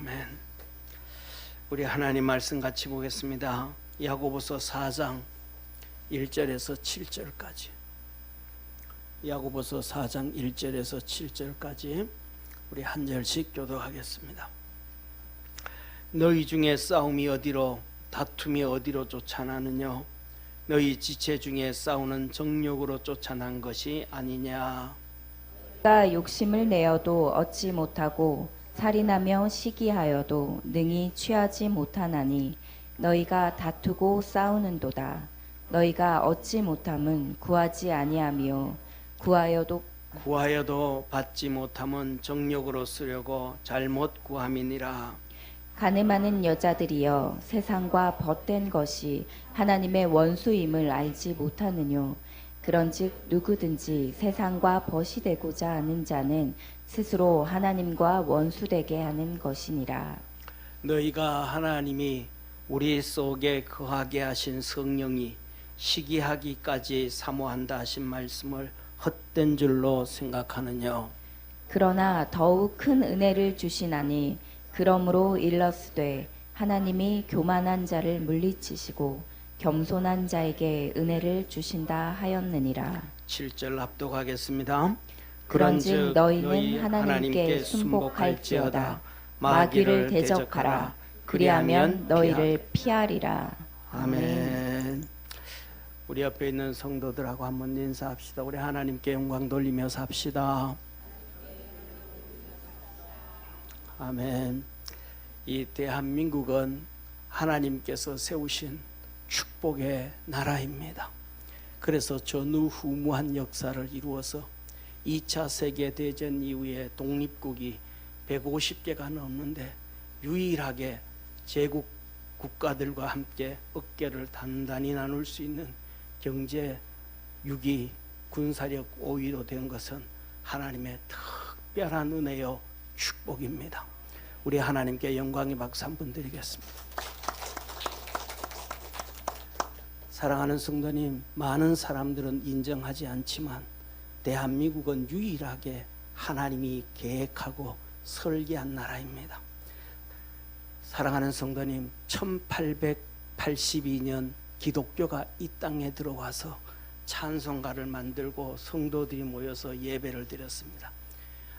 아멘. 우리 하나님 말씀 같이 보겠습니다. 야고보서 4장 1절에서 7절까지. 야고보서 4장 1절에서 7절까지 우리 한 절씩 교독하겠습니다. 너희 중에 싸움이 어디로 다툼이 어디로 쫓아나느냐? 너희 지체 중에 싸우는 정욕으로 쫓아난 것이 아니냐? 가 욕심을 내어도 얻지 못하고 살인하며 시기하여도 능히 취하지 못하나니 너희가 다투고 싸우는도다. 너희가 얻지 못함은 구하지 아니하며 구하여도 받지 못함은 정욕으로 쓰려고 잘못 구함이니라. 가늠하는 여자들이여 세상과 벗된 것이 하나님의 원수임을 알지 못하느뇨. 그런즉 누구든지 세상과 벗이 되고자 하는 자는 스스로 하나님과 원수되게 하는 것이니라. 너희가 하나님이 우리 속에 거하게 하신 성령이 시기하기까지 사모한다 하신 말씀을 헛된 줄로 생각하느냐? 그러나 더욱 큰 은혜를 주시나니 그러므로 일러스되 하나님이 교만한 자를 물리치시고 겸손한 자에게 은혜를 주신다 하였느니라. 7절 합독하겠습니다. 그런즉 너희는 하나님께 순복할지어다. 마귀를 대적하라. 그리하면 너희를 피하리라. 아멘. 우리 옆에 있는 성도들하고 한번 인사합시다. 우리 하나님께 영광 돌리며 삽시다. 아멘. 이 대한민국은 하나님께서 세우신 축복의 나라입니다. 그래서 전후무한 역사를 이루어서 2차 세계대전 이후에 독립국이 150개가 넘는데 유일하게 제국 국가들과 함께 어깨를 단단히 나눌 수 있는 경제 6위, 군사력 5위로 된 것은 하나님의 특별한 은혜요 축복입니다. 우리 하나님께 영광의 박수 한번 드리겠습니다. 사랑하는 성도님, 많은 사람들은 인정하지 않지만 대한민국은 유일하게 하나님이 계획하고 설계한 나라입니다. 사랑하는 성도님, 1882년 기독교가 이 땅에 들어와서 찬송가를 만들고 성도들이 모여서 예배를 드렸습니다.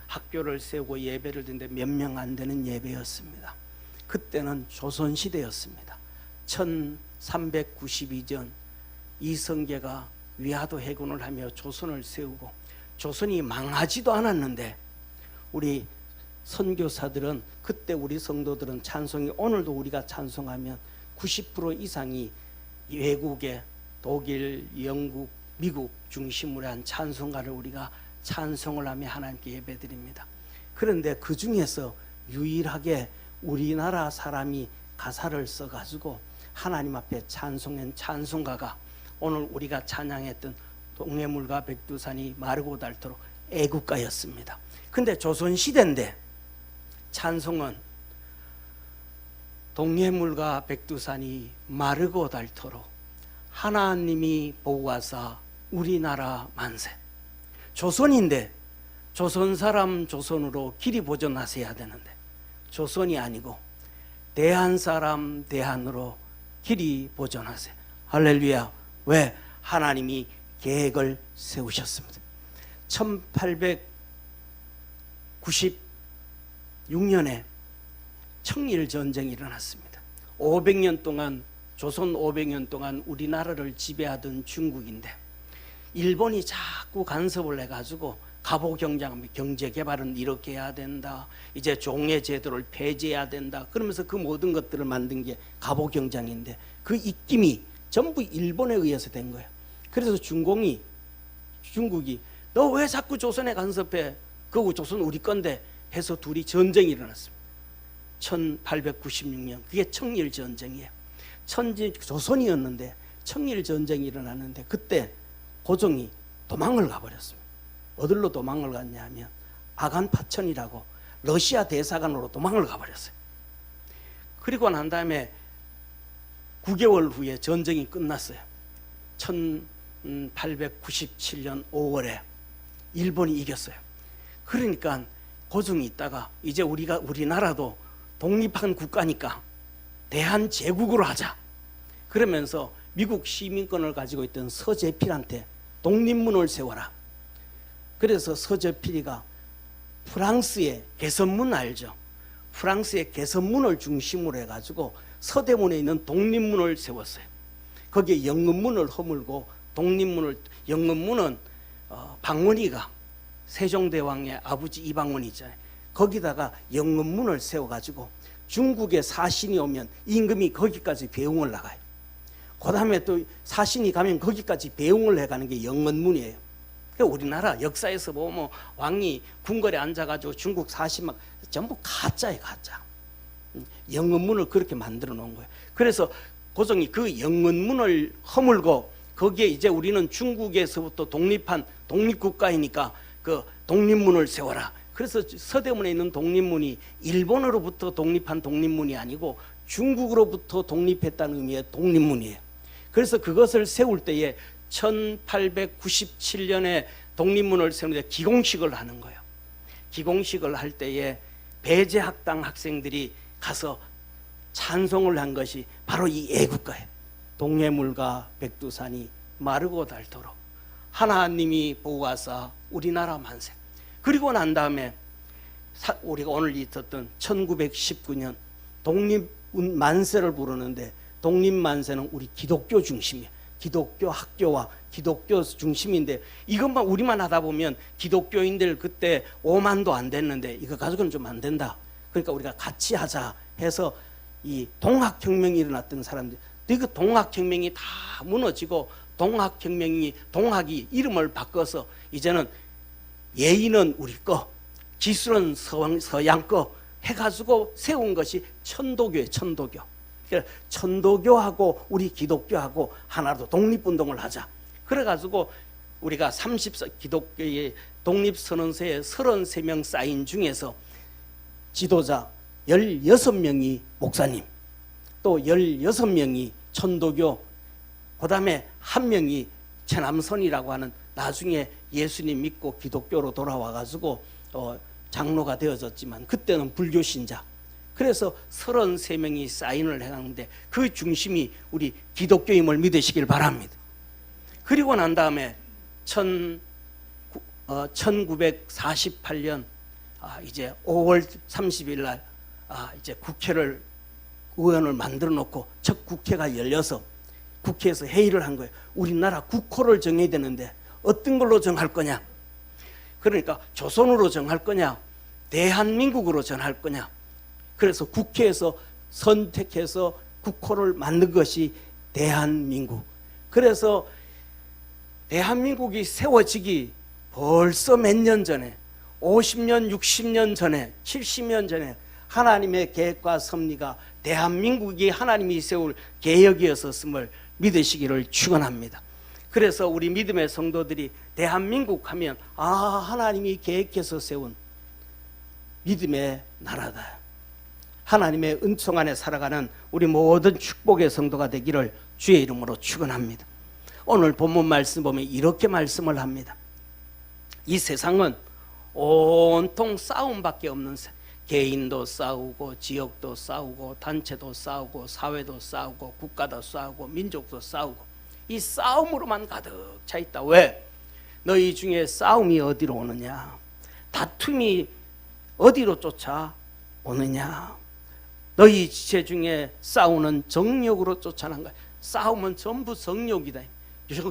학교를 세우고 예배를 드렸는데 몇 명 안 되는 예배였습니다. 그때는 조선시대였습니다. 1392년 이성계가 위화도 해군을 하며 조선을 세우고 조선이 망하지도 않았는데 우리 선교사들은 그때 우리 성도들은 찬송이 오늘도 우리가 찬송하면 90% 이상이 외국의 독일, 영국, 미국 중심으로 한 찬송가를 우리가 찬송을 하며 하나님께 예배드립니다. 그런데 그 중에서 유일하게 우리나라 사람이 가사를 써가지고 하나님 앞에 찬송한 찬송가가 오늘 우리가 찬양했던 동해물과 백두산이 마르고 닳도록 애국가였습니다. 근데 조선시대인데 찬송은 동해물과 백두산이 마르고 닳도록 하나님이 보호하사 우리나라 만세. 조선인데 조선 사람 조선으로 길이 보존하셔야 되는데 조선이 아니고 대한 사람 대한으로 길이 보존하세요. 할렐루야. 왜? 하나님이 계획을 세우셨습니다. 1896년에 청일전쟁이 일어났습니다. 500년 동안 조선 500년 동안 우리나라를 지배하던 중국인데 일본이 자꾸 간섭을 해가지고 갑오경장 경제개발은 이렇게 해야 된다. 이제 종해제도를 폐지해야 된다. 그러면서 그 모든 것들을 만든 게 갑오경장인데 그 입김이 전부 일본에 의해서 된 거예요. 그래서 중국이 너 왜 자꾸 조선에 간섭해? 그거 조선 우리 건데 해서 둘이 전쟁이 일어났습니다. 1896년 그게 청일전쟁이에요. 조선이었는데 청일전쟁이 일어났는데 그때 고종이 도망을 가버렸습니다. 어디로 도망을 갔냐 하면 아간파천이라고 러시아 대사관으로 도망을 가버렸어요. 그리고 난 다음에 9개월 후에 전쟁이 끝났어요. 1897년 5월에 일본이 이겼어요. 그러니까 고종이 있다가 이제 우리나라도 독립한 국가니까 대한제국으로 하자. 그러면서 미국 시민권을 가지고 있던 서재필한테 독립문을 세워라. 그래서 서재필이가 프랑스의 개선문 알죠? 프랑스의 개선문을 중심으로 해가지고 서대문에 있는 독립문을 세웠어요. 거기에 영문문을 허물고 독립문을, 영문문은 방문희가 세종대왕의 아버지 이방원이잖아요. 거기다가 영문문을 세워가지고 중국에 사신이 오면 임금이 거기까지 배웅을 나가요. 그 다음에 또 사신이 가면 거기까지 배웅을 해가는 게 영문문이에요. 그러니까 우리나라 역사에서 보면 왕이 궁궐에 앉아가지고 중국 사신 막 전부 가짜예요, 가짜. 영문문을 그렇게 만들어 놓은 거예요. 그래서 고종이 그 영문문을 허물고 거기에 이제 우리는 중국에서부터 독립한 독립국가이니까 그 독립문을 세워라. 그래서 서대문에 있는 독립문이 일본으로부터 독립한 독립문이 아니고 중국으로부터 독립했다는 의미의 독립문이에요. 그래서 그것을 세울 때에 1897년에 독립문을 세우는데 기공식을 하는 거예요. 기공식을 할 때에 배제학당 학생들이 가서 찬송을 한 것이 바로 이 애국가예요. 동해물과 백두산이 마르고 닳도록 하나님이 보호하사 우리나라 만세. 그리고 난 다음에 우리가 오늘 있었던 1919년 독립만세를 부르는데 독립만세는 우리 기독교 중심이에요. 기독교 학교와 기독교 중심인데 이것만 우리만 하다 보면 기독교인들 그때 5만도 안 됐는데 이거 가지고는 좀 안 된다. 그러니까 우리가 같이 하자 해서 이 동학혁명이 일어났던 사람들, 그 동학혁명이 다 무너지고 동학이 이름을 바꿔서 이제는 예의는 우리 거, 기술은 서양 거 해가지고 세운 것이 천도교예요. 천도교. 그러니까 천도교하고 우리 기독교하고 하나로 독립운동을 하자. 그래가지고 우리가 기독교의 독립선언서에 33명 사인 중에서 지도자 16명이 목사님, 또 16명이 천도교, 그 다음에 한 명이 최남선이라고 하는 나중에 예수님 믿고 기독교로 돌아와가지고 장로가 되어졌지만 그때는 불교 신자. 그래서 33명이 사인을 해놨는데 그 중심이 우리 기독교임을 믿으시길 바랍니다. 그리고 난 다음에 1948년 이제 5월 30일 날 이제 의원을 만들어 놓고 첫 국회가 열려서 국회에서 회의를 한 거예요. 우리나라 국호를 정해야 되는데 어떤 걸로 정할 거냐? 그러니까 조선으로 정할 거냐? 대한민국으로 정할 거냐? 그래서 국회에서 선택해서 국호를 만든 것이 대한민국. 그래서 대한민국이 세워지기 벌써 몇 년 전에 50년, 60년 전에, 70년 전에 하나님의 계획과 섭리가 대한민국이 하나님이 세울 계획이었음을 믿으시기를 축원합니다. 그래서 우리 믿음의 성도들이 대한민국 하면 하나님이 계획해서 세운 믿음의 나라다. 하나님의 은총 안에 살아가는 우리 모든 축복의 성도가 되기를 주의 이름으로 축원합니다. 오늘 본문 말씀 보면 이렇게 말씀을 합니다. 이 세상은 온통 싸움밖에 없는 세상. 개인도 싸우고 지역도 싸우고 단체도 싸우고 사회도 싸우고 국가도 싸우고 민족도 싸우고 이 싸움으로만 가득 차 있다. 왜? 너희 중에 싸움이 어디로 오느냐? 다툼이 어디로 쫓아오느냐? 너희 지체 중에 싸우는 정욕으로 쫓아난 거야. 싸움은 전부 정욕이다.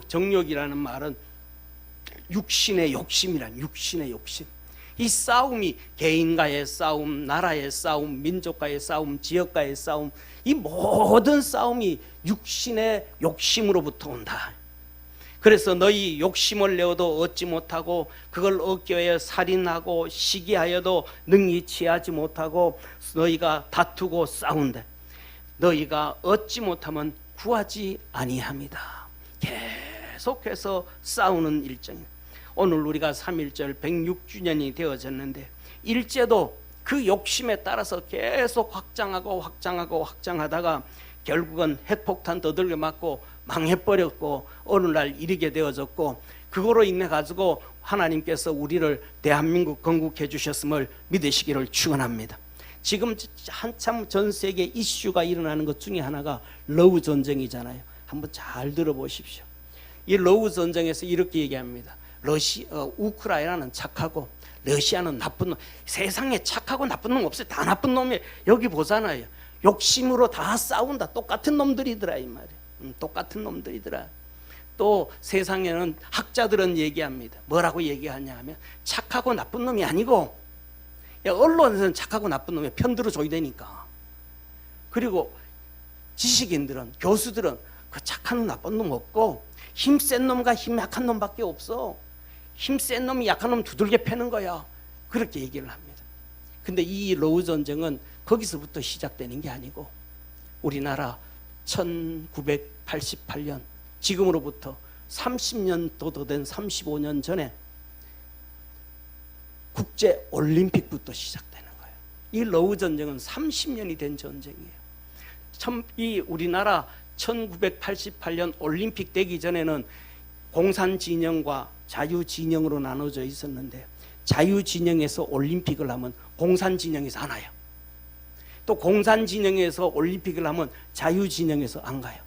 정욕이라는 말은 육신의 욕심이란 육신의 욕심. 이 싸움이 개인과의 싸움, 나라의 싸움, 민족과의 싸움, 지역과의 싸움, 이 모든 싸움이 육신의 욕심으로부터 온다. 그래서 너희 욕심을 내어도 얻지 못하고 그걸 얻기 위해 살인하고 시기하여도 능히 취하지 못하고 너희가 다투고 싸운다. 너희가 얻지 못하면 구하지 아니합니다. 계속해서 싸우는 일정입니다. 오늘 우리가 3.1절 106주년이 되어졌는데 일제도 그 욕심에 따라서 계속 확장하다가 결국은 핵폭탄 두들겨 맞고 망해버렸고 어느 날 이르게 되어졌고 그거로 인해 가지고 하나님께서 우리를 대한민국 건국해 주셨음을 믿으시기를 축원합니다. 지금 한참 전 세계 이슈가 일어나는 것 중에 하나가 러우 전쟁이잖아요. 한번 잘 들어보십시오. 이 러우 전쟁에서 이렇게 얘기합니다. 우크라이나는 착하고 러시아는 나쁜 놈. 세상에 착하고 나쁜 놈 없어요. 다 나쁜 놈이에요. 여기 보잖아요. 욕심으로 다 싸운다. 똑같은 놈들이더라 이 말이에요. 똑같은 놈들이더라. 또 세상에는 학자들은 얘기합니다. 뭐라고 얘기하냐 하면 착하고 나쁜 놈이 아니고, 언론에서는 착하고 나쁜 놈에 편들어 줘야 되니까. 그리고 지식인들은, 교수들은 그 착한 놈 나쁜 놈 없고 힘센 놈과 힘 약한 놈밖에 없어. 힘센 놈이 약한 놈 두들겨 패는 거야. 그렇게 얘기를 합니다. 근데 이 러우 전쟁은 거기서부터 시작되는 게 아니고, 우리나라 1988년, 지금으로부터 30년도 더 된 35년 전에 국제 올림픽부터 시작되는 거예요. 이 러우 전쟁은 30년이 된 전쟁이에요. 이 우리나라 1988년 올림픽 되기 전에는 공산 진영과 자유 진영으로 나눠져 있었는데, 자유 진영에서 올림픽을 하면 공산 진영에서 안 와요. 또 공산 진영에서 올림픽을 하면 자유 진영에서 안 가요.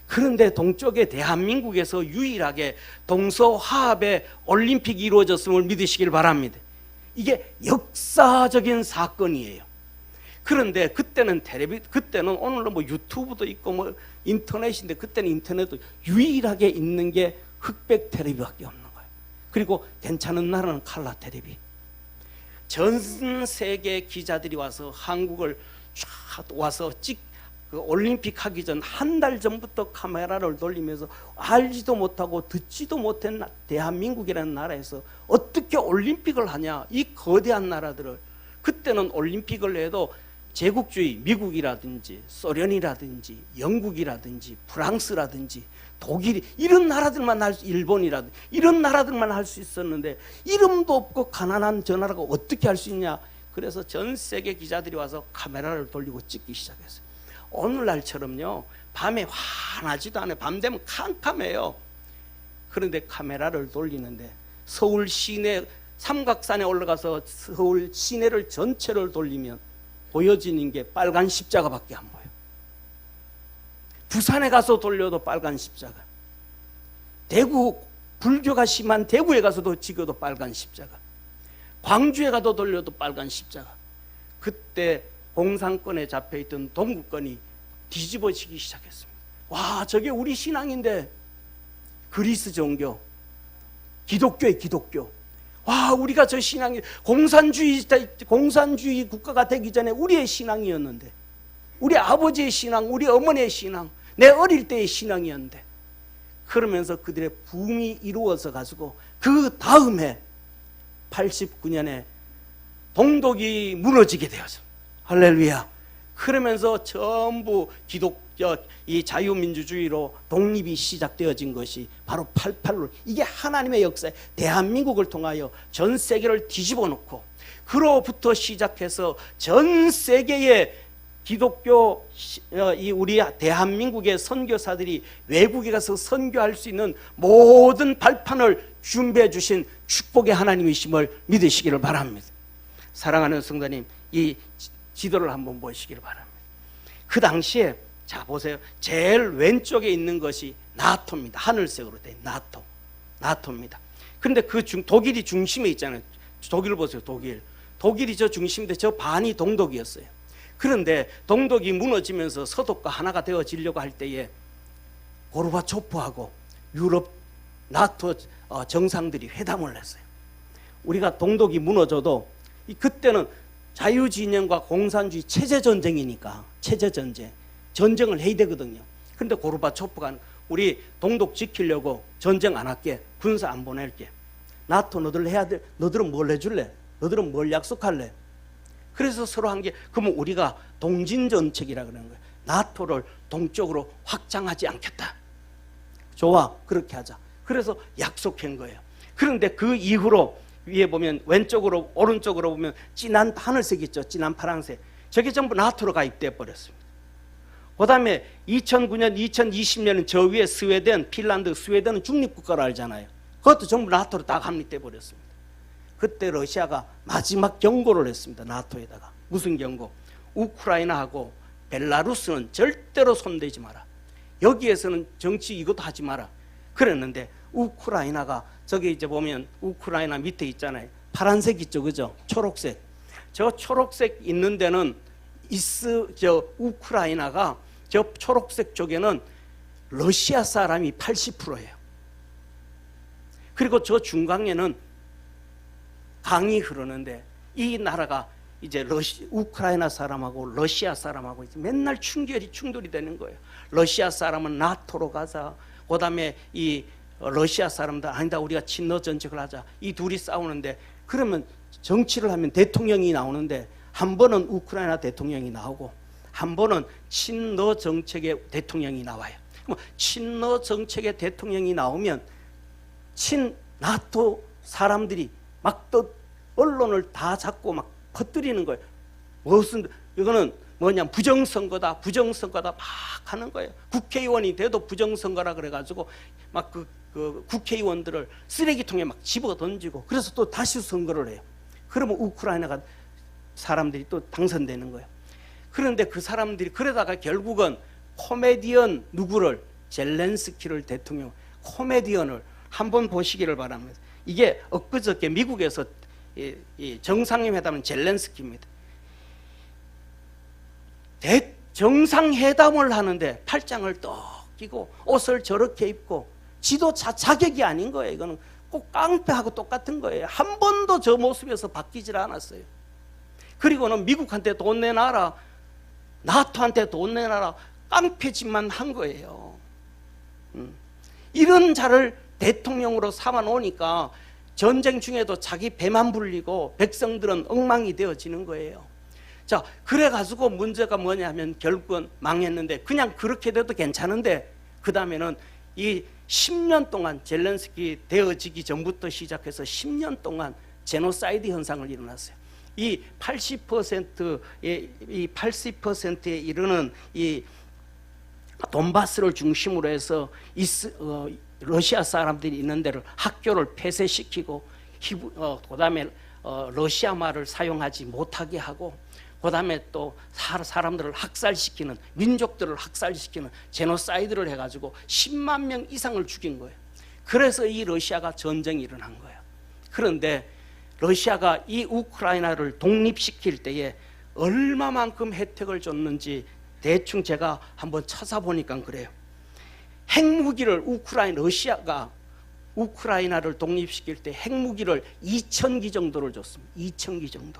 그런데 동쪽의 대한민국에서 유일하게 동서화합의 올림픽이 이루어졌음을 믿으시길 바랍니다. 이게 역사적인 사건이에요. 그런데 그때는 그때는 오늘은 뭐 유튜브도 있고 뭐 인터넷인데, 그때는 인터넷도 유일하게 있는 게 흑백 텔레비밖에 없는 거예요. 그리고 괜찮은 나라는 칼라 텔레비. 전 세계 기자들이 와서 한국을 쫙 와서 그 올림픽 하기 전 한 달 전부터 카메라를 돌리면서 알지도 못하고 듣지도 못한 대한민국이라는 나라에서 어떻게 올림픽을 하냐, 이 거대한 나라들을. 그때는 올림픽을 해도 제국주의, 미국이라든지 소련이라든지 영국이라든지 프랑스라든지 독일, 이런 나라들만 일본이라든지 이런 나라들만 할 수 있었는데, 이름도 없고 가난한 저 나라가 어떻게 할 수 있냐. 그래서 전 세계 기자들이 와서 카메라를 돌리고 찍기 시작했어요. 오늘날처럼요 밤에 환하지도 않아요. 밤 되면 캄캄해요. 그런데 카메라를 돌리는데 서울 시내 삼각산에 올라가서 서울 시내를 전체를 돌리면 보여지는 게 빨간 십자가밖에 안 보여요. 부산에 가서 돌려도 빨간 십자가, 대구, 불교가 심한 대구에 가서도 찍어도 빨간 십자가, 광주에 가도 돌려도 빨간 십자가. 그때 공산권에 잡혀있던 동구권이 뒤집어지기 시작했습니다. 와, 저게 우리 신앙인데, 그리스 종교, 기독교의 기독교. 와, 우리가 저 신앙이 공산주의 국가가 되기 전에 우리의 신앙이었는데, 우리 아버지의 신앙, 우리 어머니의 신앙, 내 어릴 때의 신앙이었는데, 그러면서 그들의 붐이 이루어져 가지고 그 다음에 89년에 동독이 무너지게 되었습니다. 할렐루야. 그러면서 전부 이 자유민주주의로 독립이 시작되어진 것이 바로 88로, 이게 하나님의 역사에 대한민국을 통하여 전 세계를 뒤집어 놓고, 그로부터 시작해서 전 세계의 기독교, 우리 대한민국의 선교사들이 외국에 가서 선교할 수 있는 모든 발판을 준비해 주신 축복의 하나님이심을 믿으시기를 바랍니다. 사랑하는 성도님, 이 지도를 한번 보시기를 바랍니다. 그 당시에, 자 보세요, 제일 왼쪽에 있는 것이 나토입니다. 하늘색으로 된 나토입니다. 그런데 그 독일이 중심에 있잖아요. 독일 보세요. 독일이 저 중심인데 저 반이 동독이었어요. 그런데 동독이 무너지면서 서독과 하나가 되어지려고 할 때에 고르바초프하고 유럽 나토 정상들이 회담을 했어요. 우리가 동독이 무너져도 그때는 자유진영과 공산주의 체제전쟁이니까, 전쟁을 해야 되거든요. 그런데 고르바초프가 우리 동독 지키려고 전쟁 안 할게, 군사 안 보낼게, 나토 너들 해야 돼, 너들은 뭘 해줄래, 너들은 뭘 약속할래. 그래서 서로 한 게, 그러면 우리가 동진전책이라 그러는 거예요. 나토를 동쪽으로 확장하지 않겠다. 좋아, 그렇게 하자. 그래서 약속한 거예요. 그런데 그 이후로 위에 보면 왼쪽으로 오른쪽으로 보면 진한 하늘색 있죠. 진한 파란색. 저게 전부 나토로 가입돼 버렸습니다. 그 다음에 2009년, 2020년은 저 위에 스웨덴, 핀란드, 스웨덴은 중립국가로 알잖아요. 그것도 전부 나토로 다 감립돼 버렸습니다. 그때 러시아가 마지막 경고를 했습니다. 나토에다가 무슨 경고? 우크라이나하고 벨라루스는 절대로 손대지 마라. 여기에서는 정치 이것도 하지 마라. 그랬는데 우크라이나가 저기 이제 보면 우크라이나 밑에 있잖아요. 파란색 있죠, 그죠? 초록색. 저 초록색 있는 데는 우크라이나가 저 초록색 쪽에는 러시아 사람이 80%예요. 그리고 저 중간에는 강이 흐르는데 이 나라가 이제 우크라이나 사람하고 러시아 사람하고 이제 맨날 충돌이 되는 거예요. 러시아 사람은 나토로 가자. 그다음에 이 러시아 사람들 아니다 우리가 친러 정책을 하자. 이 둘이 싸우는데 그러면 정치를 하면 대통령이 나오는데 한 번은 우크라이나 대통령이 나오고 한 번은 친러 정책의 대통령이 나와요. 그럼 친러 정책의 대통령이 나오면 친 나토 사람들이 막 또 언론을 다 잡고 막 퍼뜨리는 거예요. 무슨 이거는 뭐냐 부정선거다 막 하는 거예요. 국회의원이 돼도 부정선거라 그래가지고 막 그 국회의원들을 쓰레기통에 막 집어 던지고 그래서 또 다시 선거를 해요. 그러면 우크라이나가 사람들이 또 당선되는 거예요. 그런데 그 사람들이 그러다가 결국은 코미디언 누구를 젤렌스키를 대통령 코미디언을 한번 보시기를 바랍니다. 이게 엊그저께 미국에서 이 정상회담은 젤렌스키입니다. 정상회담을 하는데 팔짱을 떡 끼고 옷을 저렇게 입고 지도자 자격이 아닌 거예요. 이거는 꼭 깡패하고 똑같은 거예요. 한 번도 저 모습에서 바뀌질 않았어요. 그리고는 미국한테 돈 내놔라, 나토한테 돈 내놔라, 깡패짓만 한 거예요. 이런 자를 대통령으로 삼아 놓으니까 전쟁 중에도 자기 배만 불리고 백성들은 엉망이 되어지는 거예요. 자, 그래가지고 문제가 뭐냐면 결국은 망했는데 그냥 그렇게 돼도 괜찮은데 그 다음에는 이 10년 동안 젤렌스키 되어지기 전부터 시작해서 10년 동안 제노사이드 현상을 일어났어요. 이 80%에 이르는 이 돈바스를 중심으로 해서 러시아 사람들이 있는 데를 학교를 폐쇄시키고 그다음에 러시아 말을 사용하지 못하게 하고 그다음에 또 사람들을 학살시키는 민족들을 학살시키는 제노사이드를 해가지고 10만 명 이상을 죽인 거예요. 그래서 이 러시아가 전쟁이 일어난 거예요. 그런데 러시아가 이 우크라이나를 독립시킬 때에 얼마만큼 혜택을 줬는지 대충 제가 한번 찾아보니까 그래요. 핵무기를 러시아가 우크라이나를 독립시킬 때 핵무기를 2,000기 정도를 줬습니다. 2,000기 정도.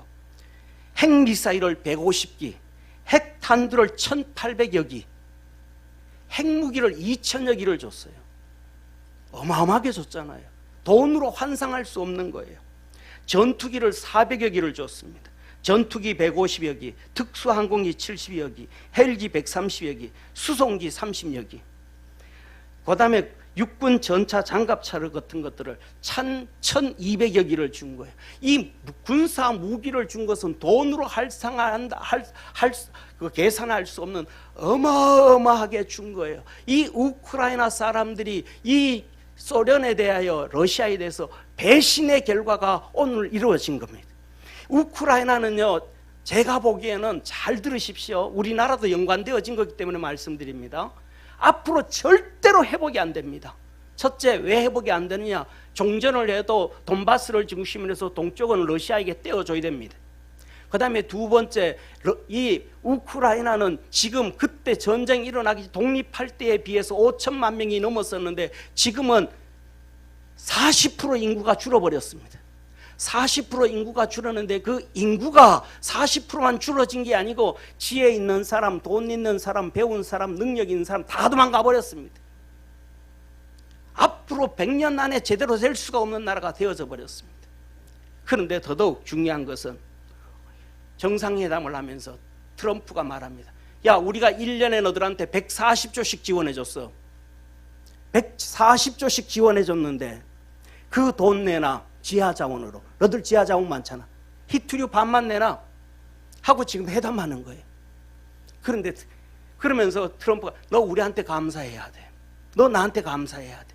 핵미사일을 150기, 핵탄두를 1,800여 기, 핵무기를 2,000여 기를 줬어요. 어마어마하게 줬잖아요. 돈으로 환상할 수 없는 거예요. 전투기를 400여 기를 줬습니다. 전투기 150여 기, 특수항공기 70여 기, 헬기 130여 기, 수송기 30여 기. 그 다음에 육군 전차 장갑차를 같은 것들을 1,200여 기를 준 거예요. 이 군사 무기를 준 것은 돈으로 계산할 수 없는 어마어마하게 준 거예요. 이 우크라이나 사람들이 이 소련에 대하여 러시아에 대해서 배신의 결과가 오늘 이루어진 겁니다. 우크라이나는요, 제가 보기에는 잘 들으십시오. 우리나라도 연관되어진 거기 때문에 말씀드립니다. 앞으로 절대로 회복이 안 됩니다. 첫째, 왜 회복이 안 되느냐? 종전을 해도 돈바스를 중심으로 해서 동쪽은 러시아에게 떼어줘야 됩니다. 그 다음에 두 번째, 이 우크라이나는 지금 그때 전쟁이 일어나기 독립할 때에 비해서 5천만 명이 넘었었는데 지금은 40% 인구가 줄어버렸습니다. 40% 인구가 줄었는데 그 인구가 40%만 줄어진 게 아니고 지혜 있는 사람, 돈 있는 사람, 배운 사람, 능력 있는 사람 다 도망가 버렸습니다. 앞으로 100년 안에 제대로 될 수가 없는 나라가 되어져 버렸습니다. 그런데 더더욱 중요한 것은 정상회담을 하면서 트럼프가 말합니다. 야, 우리가 1년에 너들한테 140조씩 지원해줬어. 140조씩 지원해줬는데 그 돈 내놔. 지하자원으로. 너들 지하자원 많잖아. 히트류 반만 내놔 하고 지금 회담하는 거예요. 그런데 그러면서 트럼프가 너 우리한테 감사해야 돼. 너 나한테 감사해야 돼.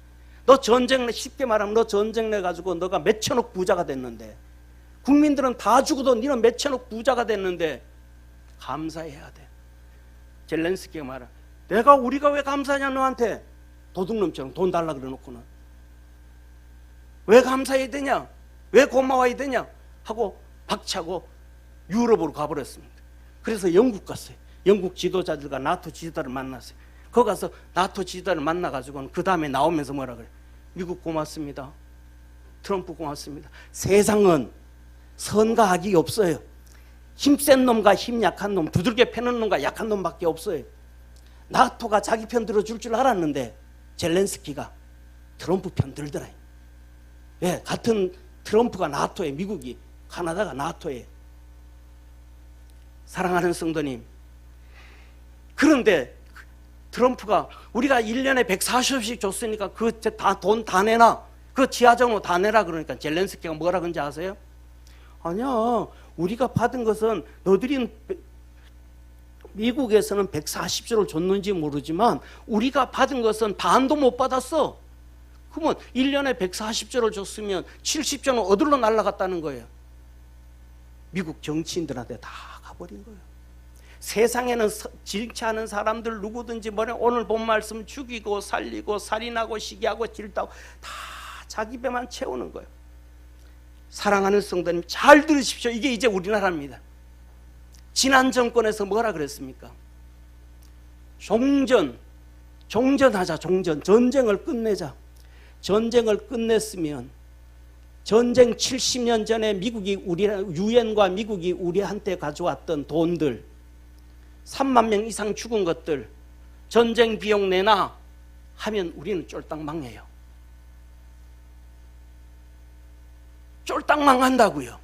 너 전쟁 쉽게 말하면 너 전쟁 내 가지고 너가 몇천억 부자가 됐는데 국민들은 다 죽어도 너는 몇천억 부자가 됐는데 감사해야 돼. 젤렌스키가 말하, 우리가 왜 감사하냐 너한테. 도둑놈처럼 돈 달라 그래놓고는 왜 감사해야 되냐, 왜 고마워야 되냐 하고 박차고 유럽으로 가버렸습니다. 그래서 영국 갔어요. 영국 지도자들과 나토 지도자를 만났어요. 거기 가서 나토 지도자를 만나가지고는 그 다음에 나오면서 뭐라 그래, 미국 고맙습니다, 트럼프 고맙습니다. 세상은 선과 악이 없어요. 힘센 놈과 힘 약한 놈, 두들겨 패는 놈과 약한 놈밖에 없어요. 나토가 자기 편 들어줄 줄 알았는데 젤렌스키가 트럼프 편 들더라. 예, 같은 트럼프가 나토에, 미국이, 카나다가 나토에. 사랑하는 성도님, 그런데 트럼프가 우리가 1년에 140억씩 줬으니까 그 돈 다 내놔, 그 지하정으로 다 내라 그러니까 젤렌스키가 뭐라 그런지 아세요? 아니야, 우리가 받은 것은 너희들이 미국에서는 140조를 줬는지 모르지만 우리가 받은 것은 반도 못 받았어. 그러면 1년에 140조를 줬으면 70조는 어디로 날아갔다는 거예요? 미국 정치인들한테 다 가버린 거예요. 세상에는 지극히 않은 사람들 누구든지 뭐래 오늘 본 말씀 죽이고 살리고 살인하고 시기하고 질투하고 다 자기 배만 채우는 거예요. 사랑하는 성도님 잘 들으십시오. 이게 이제 우리나라입니다. 지난 정권에서 뭐라 그랬습니까? 종전하자. 전쟁을 끝내자. 전쟁을 끝냈으면 전쟁 70년 전에 유엔과 미국이 우리한테 가져왔던 돈들, 3만 명 이상 죽은 것들 전쟁 비용 내놔 하면 우리는 쫄딱 망해요. 쫄딱 망한다고요.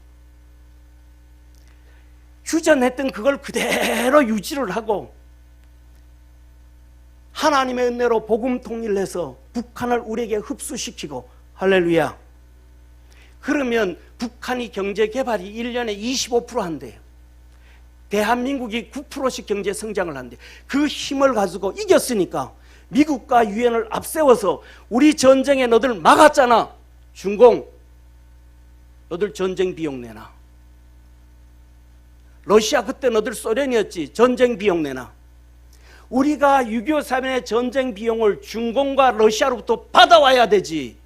휴전했던 그걸 그대로 유지를 하고 하나님의 은혜로 복음 통일해서 북한을 우리에게 흡수시키고, 할렐루야. 그러면 북한이 경제 개발이 1년에 25% 한대요. 대한민국이 9%씩 경제 성장을 한대. 그 힘을 가지고 이겼으니까 미국과 유엔을 앞세워서 우리 전쟁에 너들 막았잖아. 중공, 너들 전쟁 비용 내놔. 러시아 그때 너들 소련이었지. 전쟁 비용 내놔. 우리가 6.25 사변의 전쟁 비용을 중공과 러시아로부터 받아와야 되지.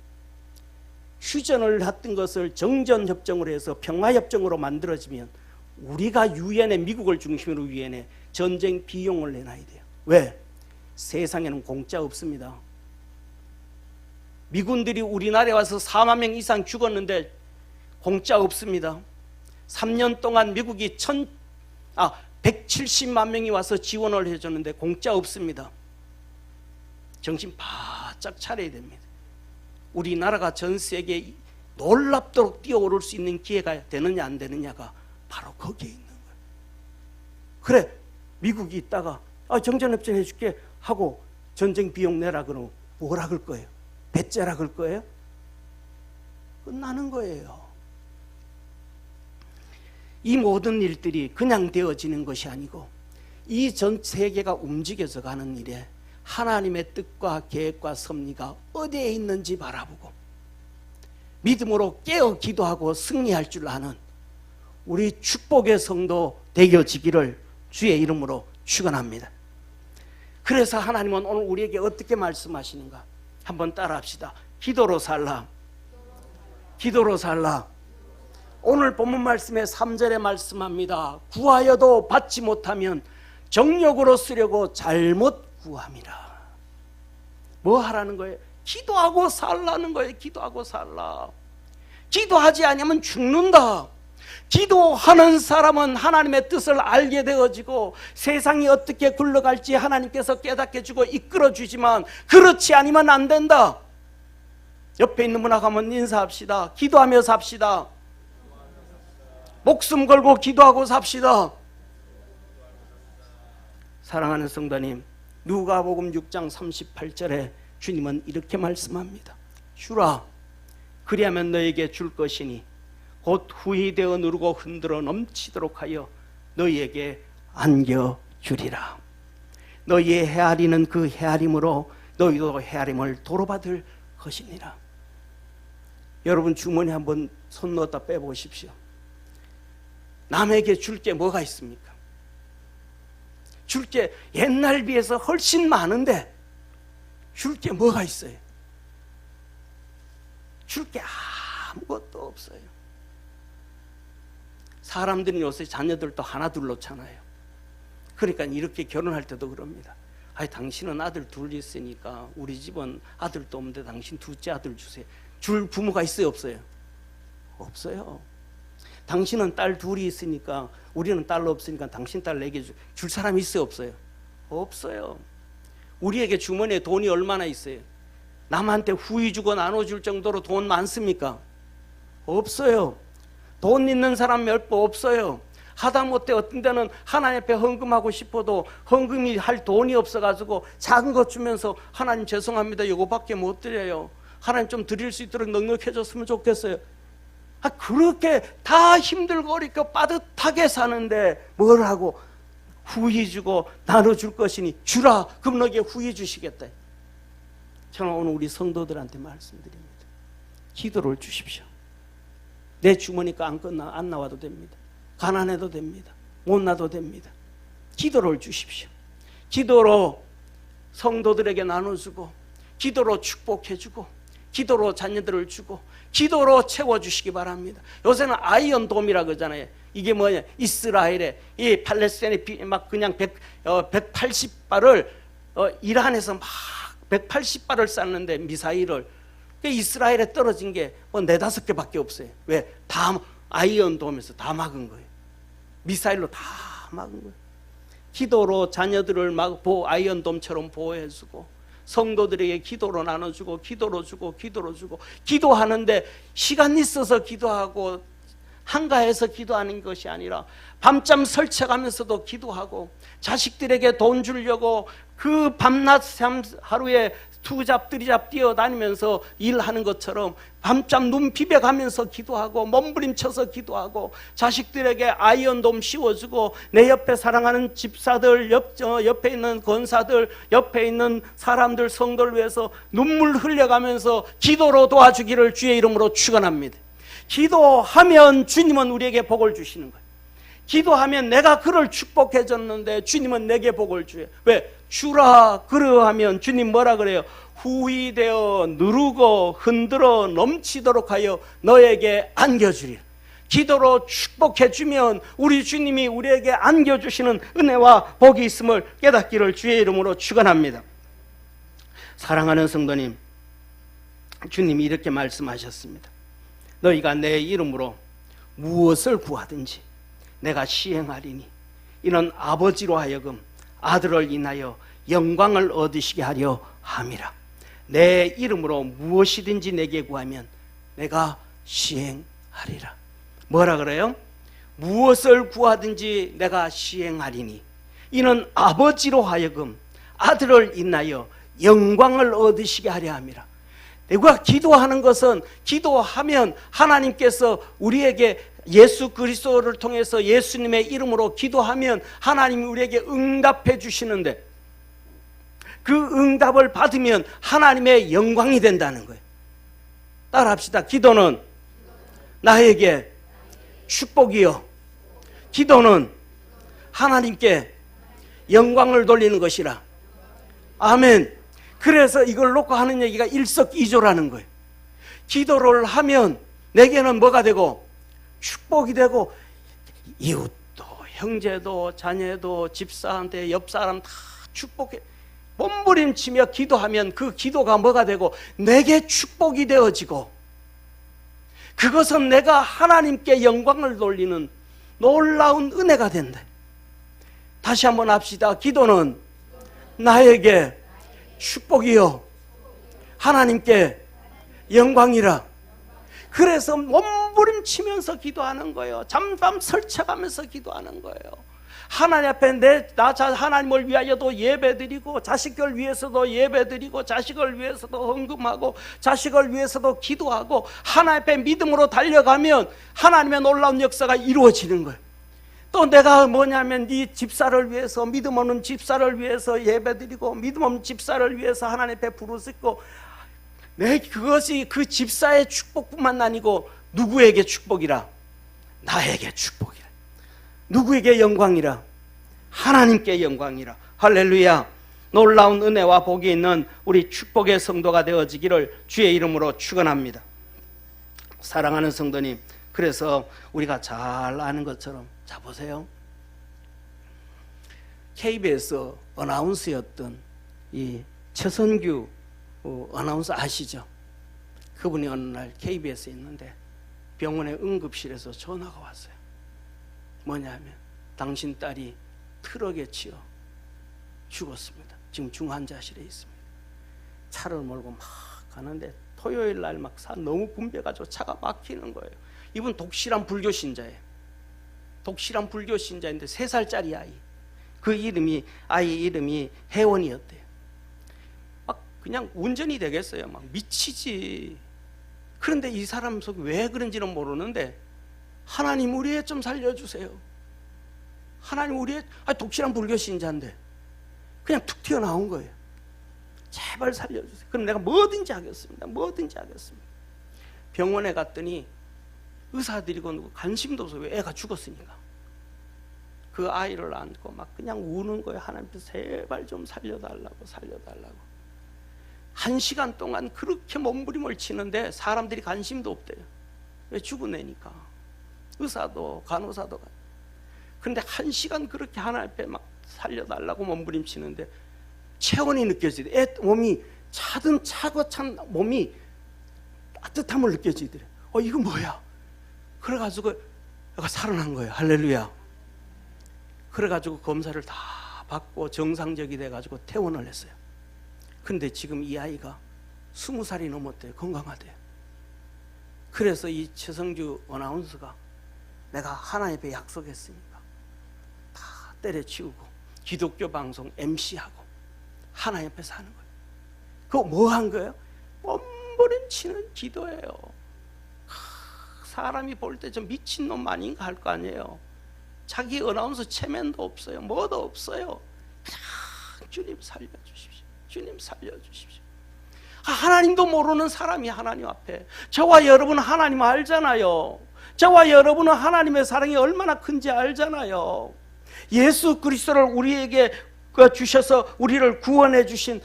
휴전을 했던 것을 정전협정으로 해서 평화협정으로 만들어지면 우리가 유엔에, 미국을 중심으로 유엔에 전쟁 비용을 내놔야 돼요. 왜? 세상에는 공짜 없습니다. 미군들이 우리나라에 와서 4만 명 이상 죽었는데 공짜 없습니다. 3년 동안 미국이 170만 명이 와서 지원을 해줬는데 공짜 없습니다. 정신 바짝 차려야 됩니다. 우리나라가 전 세계에 놀랍도록 뛰어오를 수 있는 기회가 되느냐 안 되느냐가 바로 거기에 있는 거예요. 그래, 미국이 있다가 정전협정 해줄게 하고 전쟁 비용 내라 그러면 뭐라 그럴 거예요? 배째라 그럴 거예요? 끝나는 거예요. 이 모든 일들이 그냥 되어지는 것이 아니고 이 전 세계가 움직여서 가는 일에 하나님의 뜻과 계획과 섭리가 어디에 있는지 바라보고 믿음으로 깨어 기도하고 승리할 줄 아는 우리 축복의 성도 되어지기를 주의 이름으로 축원합니다. 그래서 하나님은 오늘 우리에게 어떻게 말씀하시는가? 한번 따라합시다. 기도로 살라. 기도로 살라. 오늘 본문 말씀의 3절에 말씀합니다. 구하여도 받지 못하면 정욕으로 쓰려고 잘못 구함이라. 뭐 하라는 거예요? 기도하고 살라는 거예요. 기도하고 살라. 기도하지 않으면 죽는다. 기도하는 사람은 하나님의 뜻을 알게 되어지고 세상이 어떻게 굴러갈지 하나님께서 깨닫게 주고 이끌어 주지만 그렇지 않으면 안 된다. 옆에 있는 분하고 한번 인사합시다. 기도하며 삽시다. 목숨 걸고 기도하고 삽시다. 사랑하는 성도님, 누가복음 6장 38절에 주님은 이렇게 말씀합니다. 주라, 그리하면 너에게 줄 것이니 곧 후히 되어 누르고 흔들어 넘치도록 하여 너희에게 안겨주리라. 너희의 헤아리는 그 헤아림으로 너희도 헤아림을 도로받을 것이니라. 여러분 주머니 한번 손 넣었다 빼보십시오. 남에게 줄 게 뭐가 있습니까? 줄 게 옛날 비해서 훨씬 많은데 줄 게 뭐가 있어요? 줄 게 아무것도 없어요. 사람들이 요새 자녀들도 하나 둘 놓잖아요. 그러니까 이렇게 결혼할 때도 그럽니다. 아니, 당신은 아들 둘 있으니까 우리 집은 아들도 없는데 당신 둘째 아들 주세요. 줄 부모가 있어요, 없어요? 없어요. 당신은 딸 둘이 있으니까 우리는 딸 없으니까 당신 딸 내게 줄 사람이 있어요, 없어요? 없어요. 우리에게 주머니에 돈이 얼마나 있어요? 남한테 후이 주고 나눠줄 정도로 돈 많습니까? 없어요. 돈 있는 사람 몇 번 없어요. 하다못해 어떤 데는 하나님 앞에 헌금하고 싶어도 헌금이 할 돈이 없어가지고 작은 것 주면서 하나님 죄송합니다, 이거밖에 못 드려요. 하나님 좀 드릴 수 있도록 넉넉해졌으면 좋겠어요. 그렇게 다 힘들고 어렵고 빠듯하게 사는데 뭘 하고 후히 주고 나눠줄 것이니 주라, 그럼 너에게 후히 주시겠다. 저는 오늘 우리 성도들한테 말씀드립니다. 기도를 주십시오. 내 주머니가 안 나와도 됩니다. 가난해도 됩니다. 못나도 됩니다. 기도를 주십시오. 기도로 성도들에게 나눠주고, 기도로 축복해주고, 기도로 자녀들을 주고, 기도로 채워주시기 바랍니다. 요새는 아이언돔이라 그러잖아요. 이게 뭐냐, 이스라엘에 이 팔레스타인에 막 그냥 180발을 이란에서 막 180발을 쐈는데 미사일을 이스라엘에 떨어진 게 뭐 4-5개밖에 없어요. 왜? 다 아이언돔에서 다 막은 거예요. 미사일로 다 막은 거예요. 기도로 자녀들을 막 아이언돔처럼 보호해주고, 성도들에게 기도로 나눠주고, 기도로 주고, 기도로 주고, 기도하는데 시간 있어서 기도하고 한가해서 기도하는 것이 아니라 밤잠 설쳐가면서도 기도하고, 자식들에게 돈 주려고 그 밤낮 하루에 투잡 들이잡 뛰어다니면서 일하는 것처럼 밤잠 눈 비벼가면서 기도하고, 몸부림쳐서 기도하고, 자식들에게 아이언돔 씌워주고, 내 옆에 사랑하는 집사들, 옆에 있는 권사들, 옆에 있는 사람들, 성도를 위해서 눈물 흘려가면서 기도로 도와주기를 주의 이름으로 축원합니다. 기도하면 주님은 우리에게 복을 주시는 거예요. 기도하면 내가 그를 축복해 줬는데 주님은 내게 복을 줘요. 왜? 주라 그러하면 주님 뭐라 그래요? 후히되어 누르고 흔들어 넘치도록 하여 너에게 안겨주리라. 기도로 축복해 주면 우리 주님이 우리에게 안겨주시는 은혜와 복이 있음을 깨닫기를 주의 이름으로 축원합니다. 사랑하는 성도님, 주님이 이렇게 말씀하셨습니다. 너희가 내 이름으로 무엇을 구하든지 내가 시행하리니 이는 아버지로 하여금 아들을 인하여 영광을 얻으시게 하려 함이라. 내 이름으로 무엇이든지 내게 구하면 내가 시행하리라. 뭐라 그래요? 무엇을 구하든지 내가 시행하리니 이는 아버지로 하여금 아들을 인하여 영광을 얻으시게 하려 함이라. 내가 기도하는 것은, 기도하면 하나님께서 우리에게 예수 그리스도를 통해서 예수님의 이름으로 기도하면 하나님이 우리에게 응답해 주시는데, 그 응답을 받으면 하나님의 영광이 된다는 거예요. 따라합시다. 기도는 나에게 축복이요, 기도는 하나님께 영광을 돌리는 것이라. 아멘. 그래서 이걸 놓고 하는 얘기가 일석이조라는 거예요. 기도를 하면 내게는 뭐가 되고? 축복이 되고, 이웃도 형제도 자녀도 집사한테 옆 사람 다 축복해. 몸부림치며 기도하면 그 기도가 뭐가 되고? 내게 축복이 되어지고, 그것은 내가 하나님께 영광을 돌리는 놀라운 은혜가 된다. 다시 한번 합시다. 기도는 나에게 축복이요 하나님께 영광이라. 그래서 몸부림치면서 기도하는 거예요. 잠밤 설쳐가면서 기도하는 거예요. 하나님 앞에 나 하나님을 위하여도 예배드리고, 자식을 위해서도 예배드리고, 자식을 위해서도 헌금하고, 자식을 위해서도 기도하고, 하나님 앞에 믿음으로 달려가면 하나님의 놀라운 역사가 이루어지는 거예요. 또 내가 뭐냐면 이 집사를 위해서, 믿음 없는 집사를 위해서 예배드리고, 믿음 없는 집사를 위해서 하나님 앞에 부르짖고, 그것이 그 집사의 축복뿐만 아니고 누구에게 축복이라? 나에게 축복이라. 누구에게 영광이라? 하나님께 영광이라. 할렐루야. 놀라운 은혜와 복이 있는 우리 축복의 성도가 되어지기를 주의 이름으로 축원합니다. 사랑하는 성도님, 그래서 우리가 잘 아는 것처럼, 자 보세요. KBS 어나운서였던 이 최선규 아나운서 아시죠? 그분이 어느 날 KBS에 있는데 병원의 응급실에서 전화가 왔어요. 뭐냐면 당신 딸이 트럭에 치여 죽었습니다. 지금 중환자실에 있습니다. 차를 몰고 막 가는데 토요일 날 막 산 너무 붐벼가지고 차가 막히는 거예요. 이분 독실한 불교 신자예요. 독실한 불교 신자인데 3살짜리 아이. 그 아이 이름이 혜원이었대요. 막 그냥 운전이 되겠어요. 막 미치지. 그런데 이 사람 속에 왜 그런지는 모르는데 하나님 우리 애 좀 살려주세요. 하나님 우리 애 독실한 불교 신자인데 그냥 툭 튀어나온 거예요. 제발 살려주세요. 그럼 내가 뭐든지 하겠습니다. 뭐든지 하겠습니다. 병원에 갔더니 의사들이 관심도 없어요. 왜 애가 죽었으니까. 그 아이를 안고 막 그냥 우는 거예요. 하나님께서 제발 좀 살려달라고. 1시간 동안 그렇게 몸부림을 치는데 사람들이 관심도 없대요. 왜? 죽은 애니까. 의사도 간호사도. 그런데 1시간 그렇게 하나님 앞에 막 살려달라고 몸부림치는데 체온이 느껴지대. 애 몸이 차고 찬 몸이 따뜻함을 느껴지더래. 이거 뭐야? 그래가지고 애가 살아난 거예요. 할렐루야. 그래가지고 검사를 다 받고 정상적이 돼가지고 퇴원을 했어요. 근데 지금 이 아이가 20살이 넘었대요. 건강하대요. 그래서 이 최성주 아나운서가 내가 하나님 앞에 약속했으니까 다 때려치우고 기독교 방송 MC하고 하나님 앞에 사는 거예요. 그거 뭐 한 거예요? 몸부림치는 기도예요. 사람이 볼 때 좀 미친놈 아닌가 할 거 아니에요. 자기 아나운서 체면도 없어요. 뭐도 없어요. 그냥 주님 살려주십시오. 주님 살려주십시오. 하나님도 모르는 사람이 하나님 앞에, 저와 여러분은 하나님 알잖아요. 저와 여러분은 하나님의 사랑이 얼마나 큰지 알잖아요. 예수 그리스도를 우리에게 주셔서 우리를 구원해 주신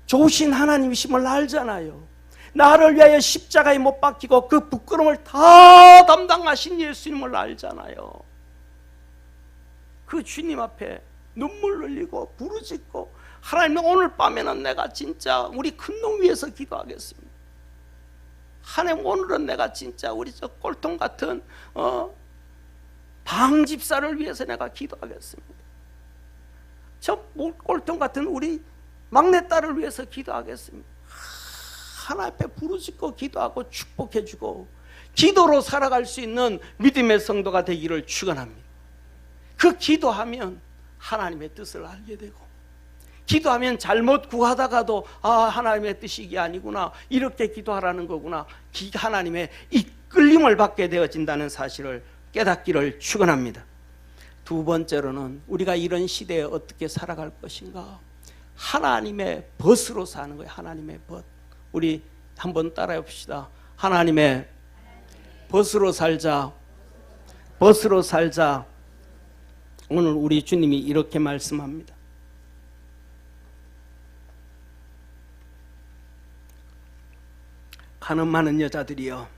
좋으신 하나님이심을 알잖아요. 나를 위하여 십자가에 못 박히고 그 부끄러움을 다 담당하신 예수님을 알잖아요. 그 주님 앞에 눈물 흘리고 부르짖고, 하나님 오늘 밤에는 내가 진짜 우리 큰놈 위해서 기도하겠습니다. 하나님 오늘은 내가 진짜 우리 저 꼴통 같은 방집사를 위해서 내가 기도하겠습니다. 저 꼴통 같은 우리 막내딸을 위해서 기도하겠습니다. 하나님 앞에 부르짖고 기도하고 축복해주고 기도로 살아갈 수 있는 믿음의 성도가 되기를 축원합니다. 그 기도하면 하나님의 뜻을 알게 되고, 기도하면 잘못 구하다가도 하나님의 뜻이 이게 아니구나, 이렇게 기도하라는 거구나, 하나님의 이끌림을 받게 되어진다는 사실을 깨닫기를 축원합니다. 두 번째로는 우리가 이런 시대에 어떻게 살아갈 것인가, 하나님의 벗으로 사는 거예요. 하나님의 벗. 우리 한번 따라해 봅시다. 하나님의 벗으로 살자. 벗으로 살자. 오늘 우리 주님이 이렇게 말씀합니다. 가늠 많은 여자들이여,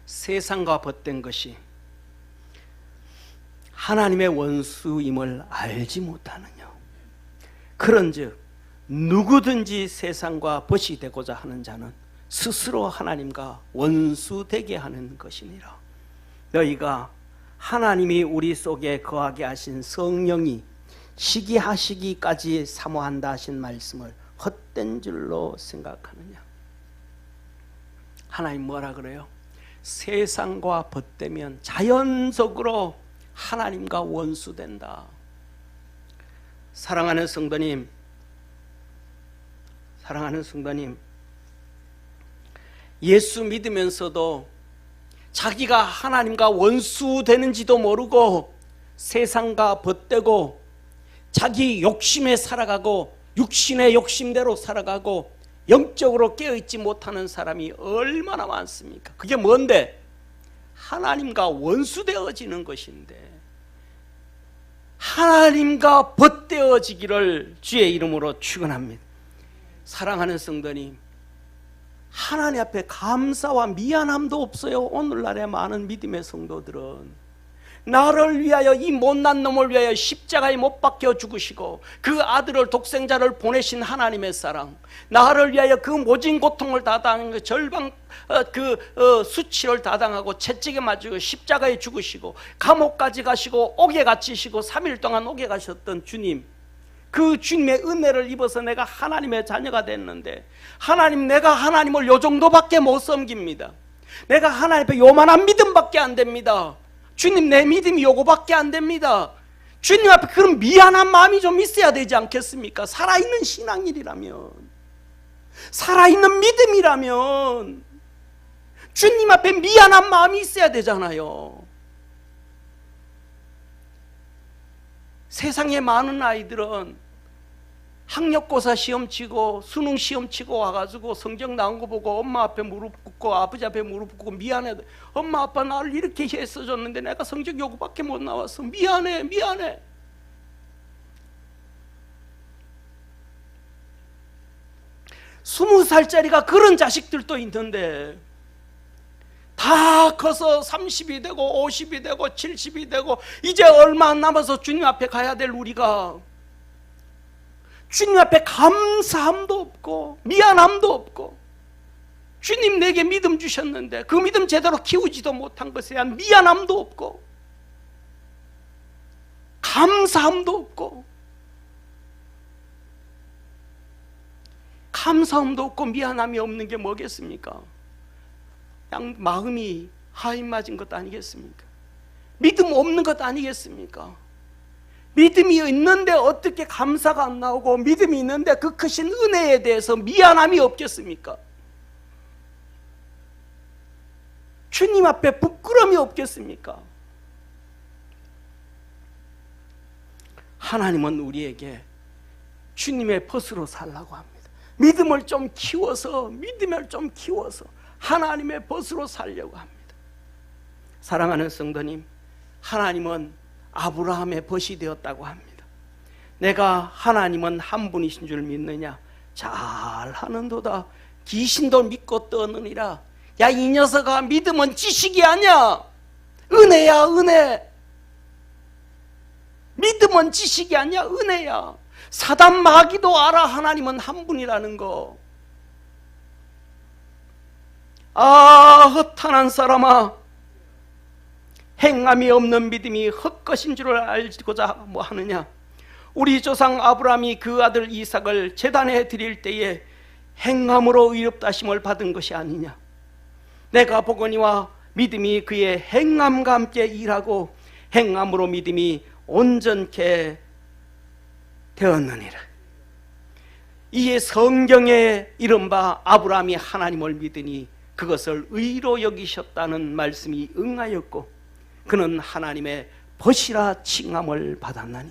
세상과 벗된 것이 하나님의 원수임을 알지 못하느냐. 그런즉 누구든지 세상과 벗이 되고자 하는 자는 스스로 하나님과 원수되게 하는 것이니라. 너희가 하나님이 우리 속에 거하게 하신 성령이 시기하시기까지 사모한다 하신 말씀을 헛된 줄로 생각하느냐. 하나님 뭐라 그래요? 세상과 벗되면 자연적으로 하나님과 원수된다. 사랑하는 성도님, 예수 믿으면서도 자기가 하나님과 원수되는지도 모르고 세상과 벗되고 자기 욕심에 살아가고 육신의 욕심대로 살아가고 영적으로 깨어있지 못하는 사람이 얼마나 많습니까? 그게 뭔데? 하나님과 원수되어지는 것인데 하나님과 벗되어지기를 주의 이름으로 축원합니다. 사랑하는 성도님, 하나님 앞에 감사와 미안함도 없어요. 오늘날의 많은 믿음의 성도들은 나를 위하여, 이 못난 놈을 위하여 십자가에 못 박혀 죽으시고 그 아들을, 독생자를 보내신 하나님의 사랑, 나를 위하여 그 모진 고통을 다 당하고 절방 수치를 다 당하고 채찍에 맞추고 십자가에 죽으시고 감옥까지 가시고 옥에 갇히시고 3일 동안 옥에 가셨던 주님, 그 주님의 은혜를 입어서 내가 하나님의 자녀가 됐는데, 하나님, 내가 하나님을 요 정도밖에 못 섬깁니다. 내가 하나님 앞에 요만한 믿음밖에 안 됩니다. 주님, 내 믿음이 요거밖에 안 됩니다. 주님 앞에 그런 미안한 마음이 좀 있어야 되지 않겠습니까? 살아있는 신앙일이라면, 살아있는 믿음이라면 주님 앞에 미안한 마음이 있어야 되잖아요. 세상에 많은 아이들은 학력고사 시험 치고 수능 시험 치고 와가지고 성적 나온 거 보고 엄마 앞에 무릎 꿇고 아버지 앞에 무릎 꿇고 미안해. 엄마 아빠 나를 이렇게 했어줬는데 내가 성적 요거밖에 못 나왔어. 미안해, 미안해. 스무 살짜리가 그런 자식들도 있는데 다 커서 30이 되고 50이 되고 70이 되고 이제 얼마 안 남아서 주님 앞에 가야 될 우리가 주님 앞에 감사함도 없고 미안함도 없고, 주님 내게 믿음 주셨는데 그 믿음 제대로 키우지도 못한 것에 대한 미안함도 없고 감사함도 없고, 감사함도 없고 미안함이 없는 게 뭐겠습니까? 그냥 마음이 하인 맞은 것 아니겠습니까? 믿음 없는 것 아니겠습니까? 믿음이 있는데 어떻게 감사가 안 나오고, 믿음이 있는데 그 크신 은혜에 대해서 미안함이 없겠습니까? 주님 앞에 부끄러움이 없겠습니까? 하나님은 우리에게 주님의 벗으로 살라고 합니다. 믿음을 좀 키워서, 믿음을 좀 키워서 하나님의 벗으로 살려고 합니다. 사랑하는 성도님, 하나님은 아브라함의 벗이 되었다고 합니다. 내가 하나님은 한 분이신 줄 믿느냐? 잘하는도다. 귀신도 믿고 떠느니라. 야, 이 녀석아, 믿음은 지식이 아니야. 은혜야, 은혜. 믿음은 지식이 아니야, 은혜야. 사단 마귀도 알아, 하나님은 한 분이라는 거. 아, 허탄한 사람아, 행함이 없는 믿음이 헛것인 줄을 알고자 뭐 하느냐? 우리 조상 아브라함이 그 아들 이삭을 제단에 드릴 때에 행함으로 의롭다 하심을 받은 것이 아니냐? 내가 보거니와 믿음이 그의 행함과 함께 일하고 행함으로 믿음이 온전케 되었느니라. 이에 성경에 이른바 아브라함이 하나님을 믿으니 그것을 의로 여기셨다는 말씀이 응하였고, 그는 하나님의 벗이라 칭함을 받았나니,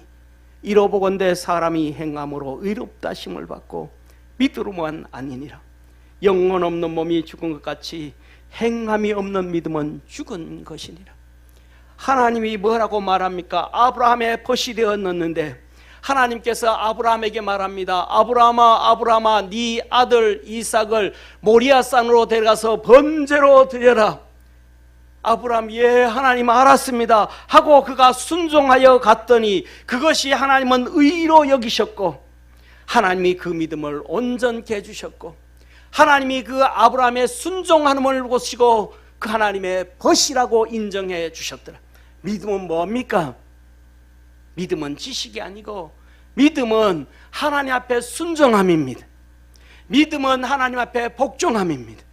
이로 보건대 사람이 행함으로 의롭다 심을 받고 믿으로만 아니니라. 영혼 없는 몸이 죽은 것 같이 행함이 없는 믿음은 죽은 것이니라. 하나님이 뭐라고 말합니까? 아브라함의 벗이 되었는데 하나님께서 아브라함에게 말합니다. 아브라함아, 아브라함아, 네 아들 이삭을 모리아산으로 데려가서 번제로 드려라. 아브라함, 예, 하나님 알았습니다 하고 그가 순종하여 갔더니 그것이 하나님은 의로 여기셨고, 하나님이 그 믿음을 온전케 해주셨고, 하나님이 그 아브라함의 순종함을 보시고 그 하나님의 벗이라고 인정해 주셨더라. 믿음은 뭡니까? 믿음은 지식이 아니고 믿음은 하나님 앞에 순종함입니다. 믿음은 하나님 앞에 복종함입니다.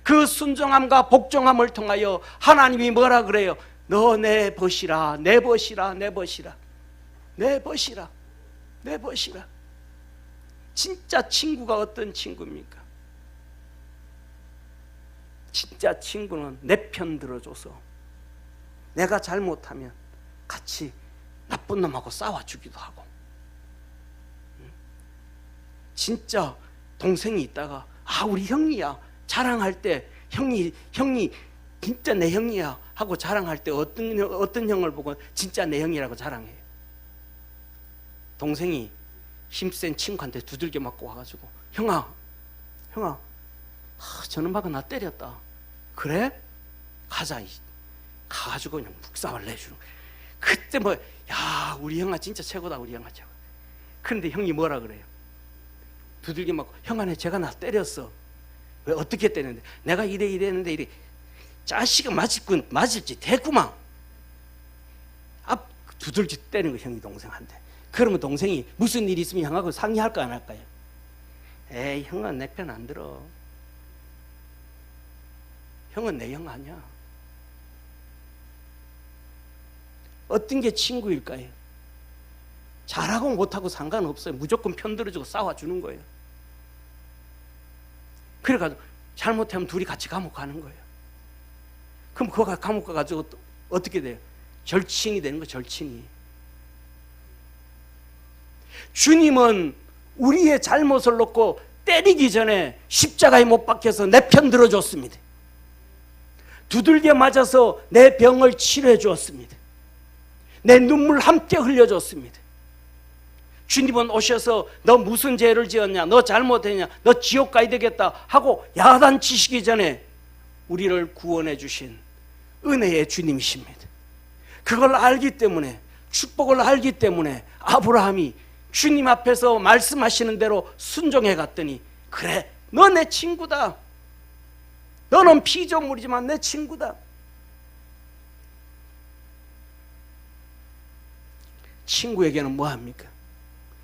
그 순종함과 복종함을 통하여 하나님이 뭐라 그래요? 너 내 벗이라, 내 벗이라, 내 벗이라, 내 벗이라, 내 벗이라. 진짜 친구가 어떤 친구입니까? 진짜 친구는 내 편 들어줘서 내가 잘못하면 같이 나쁜 놈하고 싸워주기도 하고, 진짜 동생이 있다가 아, 우리 형이야 자랑할 때 형이 진짜 내 형이야 하고 자랑할 때 어떤 형을 보고 진짜 내 형이라고 자랑해요? 동생이 힘센 친구한테 두들겨 맞고 와가지고 형아 저놈아가 나 때렸다. 그래? 가자. 가가지고 그냥 묵상을 내주는 거예요. 그때 뭐 야 우리 형아 진짜 최고다. 우리 형아 최고. 그런데 형이 뭐라 그래요? 두들겨 맞고 형아네 제가 나 때렸어. 왜 어떻게 때렸는데? 내가 이랬는데 이래. 자식아 맞을지 대구만. 두들겨 때리는 거 형이 동생한테. 그러면 동생이 무슨 일 있으면 형하고 상의할까 안 할까요? 에이 형은 내 편 안 들어. 형은 내 형 아니야. 어떤 게 친구일까요? 잘하고 못하고 상관없어요. 무조건 편들어주고 싸워주는 거예요. 그래가지고 잘못하면 둘이 같이 감옥 가는 거예요. 그럼 그거 감옥 가가지고 어떻게 돼요? 절친이 되는 거예요. 절친이. 주님은 우리의 잘못을 놓고 때리기 전에 십자가에 못 박혀서 내 편 들어줬습니다. 두들겨 맞아서 내 병을 치료해 주었습니다. 내 눈물 함께 흘려줬습니다. 주님은 오셔서 너 무슨 죄를 지었냐, 너 잘못했냐, 너 지옥 가야 되겠다 하고 야단치시기 전에 우리를 구원해 주신 은혜의 주님이십니다. 그걸 알기 때문에, 축복을 알기 때문에 아브라함이 주님 앞에서 말씀하시는 대로 순종해 갔더니 그래 너 내 친구다. 너는 피조물이지만 내 친구다. 친구에게는 뭐합니까?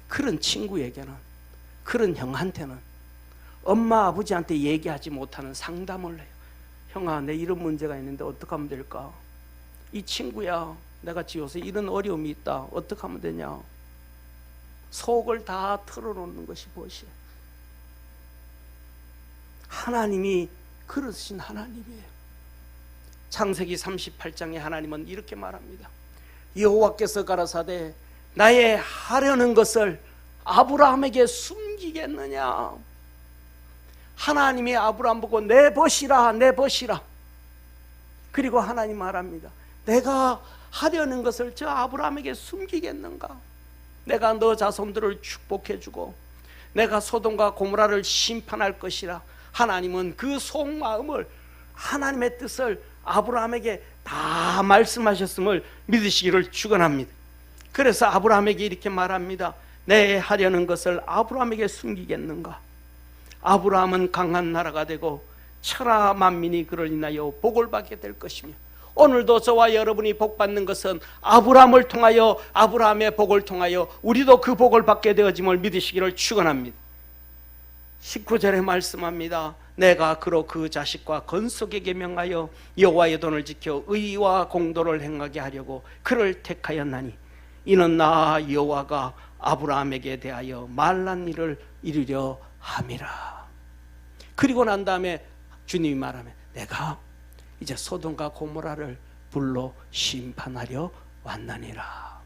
그런 친구에게는, 그런 형한테는 엄마 아버지한테 얘기하지 못하는 상담을 해요. 형아 내 이런 문제가 있는데 어떻게 하면 될까? 이 친구야 내가 지어서 이런 어려움이 있다. 어떻게 하면 되냐? 속을 다 털어놓는 것이 무엇이에요? 하나님이 그러신 하나님이에요. 창세기 38장에 하나님은 이렇게 말합니다. 여호와께서 가라사대 나의 하려는 것을 아브라함에게 숨기겠느냐? 하나님이 아브라함 보고 내 벗이라 내 벗이라. 그리고 하나님 말합니다. 내가 하려는 것을 저 아브라함에게 숨기겠는가? 내가 너 자손들을 축복해주고 내가 소돔과 고모라를 심판할 것이라. 하나님은 그 속마음을, 하나님의 뜻을 아브라함에게 다 말씀하셨음을 믿으시기를 축원합니다. 그래서 아브라함에게 이렇게 말합니다. 내 하려는 것을 아브라함에게 숨기겠는가? 아브라함은 강한 나라가 되고 천하 만민이 그를 인하여 복을 받게 될 것이며, 오늘도 저와 여러분이 복받는 것은 아브라함을 통하여, 아브라함의 복을 통하여 우리도 그 복을 받게 되어짐을 믿으시기를 축원합니다. 19절에 말씀합니다. 내가 그로 그 자식과 건속에게 명하여 여호와의 돈을 지켜 의와 공도를 행하게 하려고 그를 택하였나니 이는 나 여호와가 아브라함에게 대하여 말한 일을 이루려 함이라. 그리고 난 다음에 주님이 말하면 내가 이제 소돔과 고모라를 불로 심판하려 왔나니라.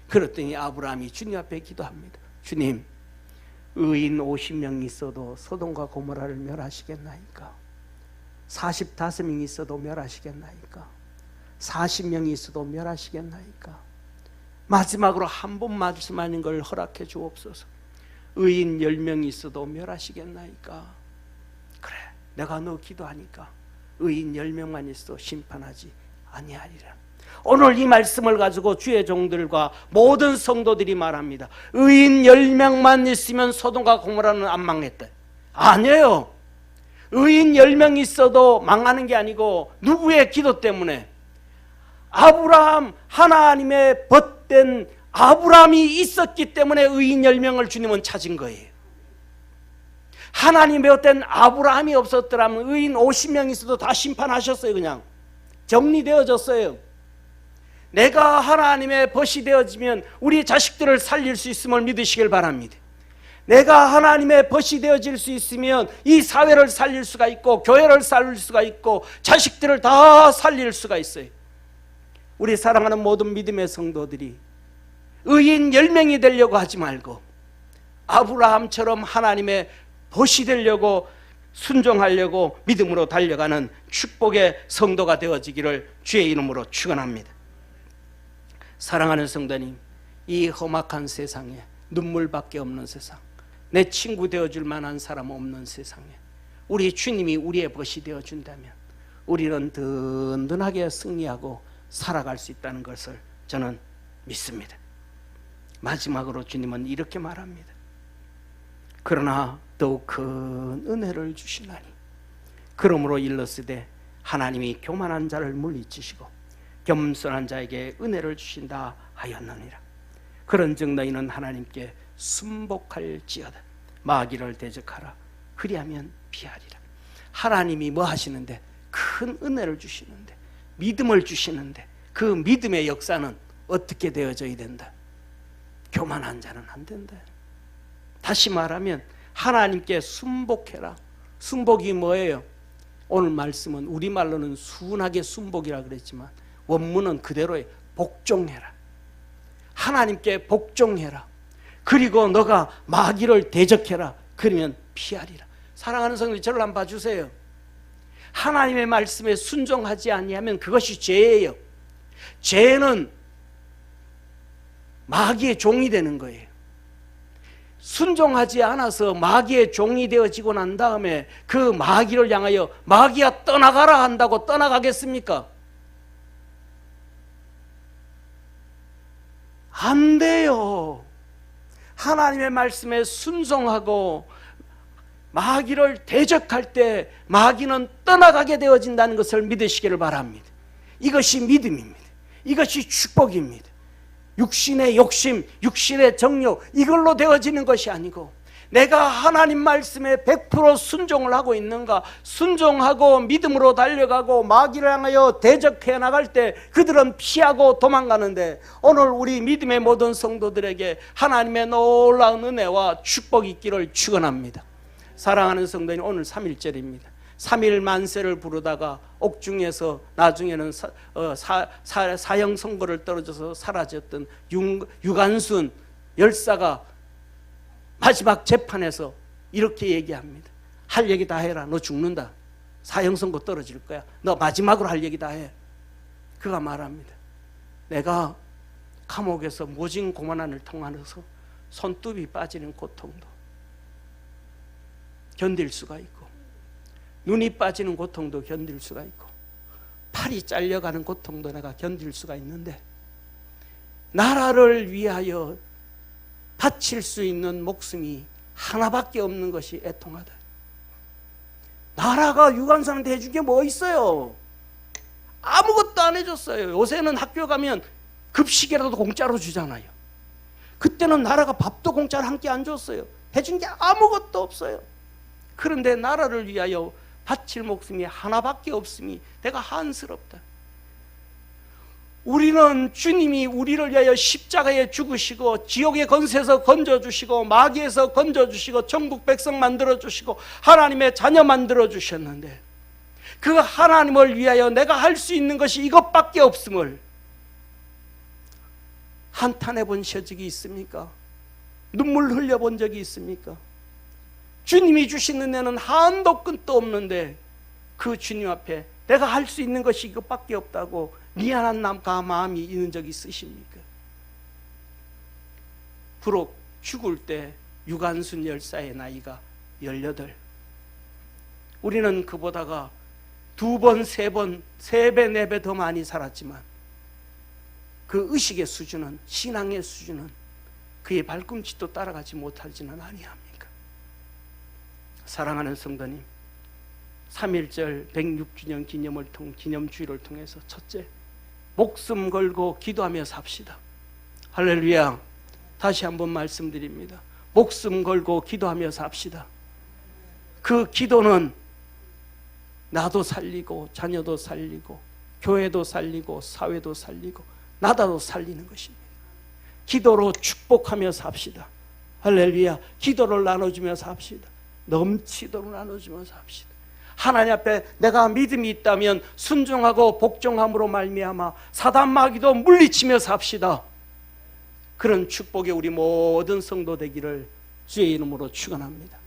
그랬더니 아브라함이 주님 앞에 기도합니다. 주님, 의인 50명 있어도 소돔과 고모라를 멸하시겠나이까? 45명 있어도 멸하시겠나이까? 40명이 있어도 멸하시겠나이까? 마지막으로 한 번 말씀하는 걸 허락해 주옵소서. 의인 10명이 있어도 멸하시겠나이까? 그래, 내가 너 기도하니까 의인 10명만 있어도 심판하지 아니하리라. 오늘 이 말씀을 가지고 주의 종들과 모든 성도들이 말합니다. 의인 10명만 있으면 소돔과 고모라는 안 망했대. 아니에요. 의인 10명 있어도 망하는 게 아니고 누구의 기도 때문에? 아브라함, 하나님의 벗된 아브라함이 있었기 때문에 의인 10명을 주님은 찾은 거예요. 하나님의 벗된 아브라함이 없었더라면 의인 50명 있어도 다 심판하셨어요. 그냥 정리되어졌어요. 내가 하나님의 벗이 되어지면 우리 자식들을 살릴 수 있음을 믿으시길 바랍니다. 내가 하나님의 벗이 되어질 수 있으면 이 사회를 살릴 수가 있고 교회를 살릴 수가 있고 자식들을 다 살릴 수가 있어요. 우리 사랑하는 모든 믿음의 성도들이 의인 10명이 되려고 하지 말고 아브라함처럼 하나님의 벗이 되려고 순종하려고 믿음으로 달려가는 축복의 성도가 되어지기를 주의 이름으로 축원합니다. 사랑하는 성도님, 이 험악한 세상에, 눈물밖에 없는 세상, 내 친구 되어줄 만한 사람 없는 세상에 우리 주님이 우리의 벗이 되어준다면 우리는 든든하게 승리하고 살아갈 수 있다는 것을 저는 믿습니다. 마지막으로 주님은 이렇게 말합니다. 그러나 더욱 큰 은혜를 주시나니 그러므로 일렀으되 하나님이 교만한 자를 물리치시고 겸손한 자에게 은혜를 주신다 하였느니라. 그런즉 너희는 하나님께 순복할지어다. 마귀를 대적하라. 그리하면 피하리라. 하나님이 뭐 하시는데? 큰 은혜를 주시는데, 믿음을 주시는데, 그 믿음의 역사는 어떻게 되어져야 된다? 교만한 자는 안 된다. 다시 말하면 하나님께 순복해라. 순복이 뭐예요? 오늘 말씀은 우리말로는 순하게 순복이라 그랬지만 원문은 그대로의 복종해라. 하나님께 복종해라. 그리고 너가 마귀를 대적해라. 그러면 피하리라. 사랑하는 성도님, 저를 한번 봐주세요. 하나님의 말씀에 순종하지 아니하면 그것이 죄예요. 죄는 마귀의 종이 되는 거예요. 순종하지 않아서 마귀의 종이 되어지고 난 다음에 그 마귀를 향하여 마귀야 떠나가라 한다고 떠나가겠습니까? 안 돼요. 하나님의 말씀에 순종하고 마귀를 대적할 때 마귀는 떠나가게 되어진다는 것을 믿으시기를 바랍니다. 이것이 믿음입니다. 이것이 축복입니다. 육신의 욕심, 육신의 정욕, 이걸로 되어지는 것이 아니고 내가 하나님 말씀에 100% 순종을 하고 있는가, 순종하고 믿음으로 달려가고 마귀를 향하여 대적해 나갈 때 그들은 피하고 도망가는데, 오늘 우리 믿음의 모든 성도들에게 하나님의 놀라운 은혜와 축복이 있기를 축원합니다. 사랑하는 성도님, 오늘 3일절입니다. 3일 만세를 부르다가 옥중에서 나중에는 사형 선고를 떨어져서 사라졌던 유관순 열사가 마지막 재판에서 이렇게 얘기합니다. 할 얘기 다 해라. 너 죽는다. 사형 선고 떨어질 거야. 너 마지막으로 할 얘기 다 해. 그가 말합니다. 내가 감옥에서 모진 고만한을 통하여서 손톱이 빠지는 고통도 견딜 수가 있고, 눈이 빠지는 고통도 견딜 수가 있고, 팔이 잘려가는 고통도 내가 견딜 수가 있는데, 나라를 위하여 바칠 수 있는 목숨이 하나밖에 없는 것이 애통하다. 나라가 유관순한테 해준 게 뭐 있어요? 아무것도 안 해줬어요. 요새는 학교 가면 급식이라도 공짜로 주잖아요. 그때는 나라가 밥도 공짜로 한 끼 안 줬어요. 해준 게 아무것도 없어요. 그런데 나라를 위하여 바칠 목숨이 하나밖에 없음이 내가 한스럽다. 우리는 주님이 우리를 위하여 십자가에 죽으시고 지옥의 권세에서 건져주시고 마귀에서 건져주시고 천국 백성 만들어주시고 하나님의 자녀 만들어주셨는데, 그 하나님을 위하여 내가 할 수 있는 것이 이것밖에 없음을 한탄해 본 적이 있습니까? 눈물 흘려본 적이 있습니까? 주님이 주신 은혜는 한도 끝도 없는데 그 주님 앞에 내가 할 수 있는 것이 이것밖에 없다고 미안한 마음이 있는 적이 있으십니까? 부록 죽을 때 유관순 열사의 나이가 18. 우리는 그보다가 2번, 3번, 3배, 4배 더 많이 살았지만 그 의식의 수준은, 신앙의 수준은 그의 발꿈치도 따라가지 못하지는 아니합니까? 사랑하는 성도님, 3.1절 106주년 기념주일을 통해서 첫째, 목숨 걸고 기도하며 삽시다. 할렐루야. 다시 한번 말씀드립니다. 목숨 걸고 기도하며 삽시다. 그 기도는 나도 살리고 자녀도 살리고 교회도 살리고 사회도 살리고 나라도 살리는 것입니다. 기도로 축복하며 삽시다. 할렐루야. 기도를 나눠주며 삽시다. 넘치도록 나눠주며 삽시다. 하나님 앞에 내가 믿음이 있다면 순종하고 복종함으로 말미암아 사단 마귀도 물리치며 삽시다. 그런 축복의 우리 모든 성도 되기를 주의 이름으로 축원합니다.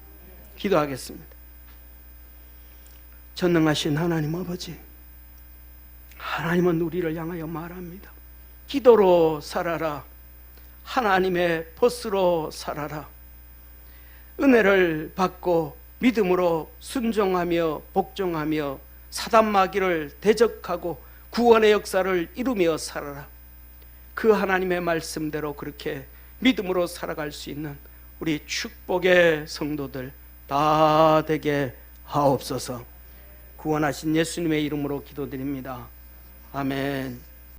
기도하겠습니다. 전능하신 하나님 아버지, 하나님은 우리를 향하여 말합니다. 기도로 살아라. 하나님의 벗으로 살아라. 은혜를 받고 믿음으로 순종하며 복종하며 사단 마귀를 대적하고 구원의 역사를 이루며 살아라. 그 하나님의 말씀대로 그렇게 믿음으로 살아갈 수 있는 우리 축복의 성도들 다 되게 하옵소서. 구원하신 예수님의 이름으로 기도드립니다. 아멘.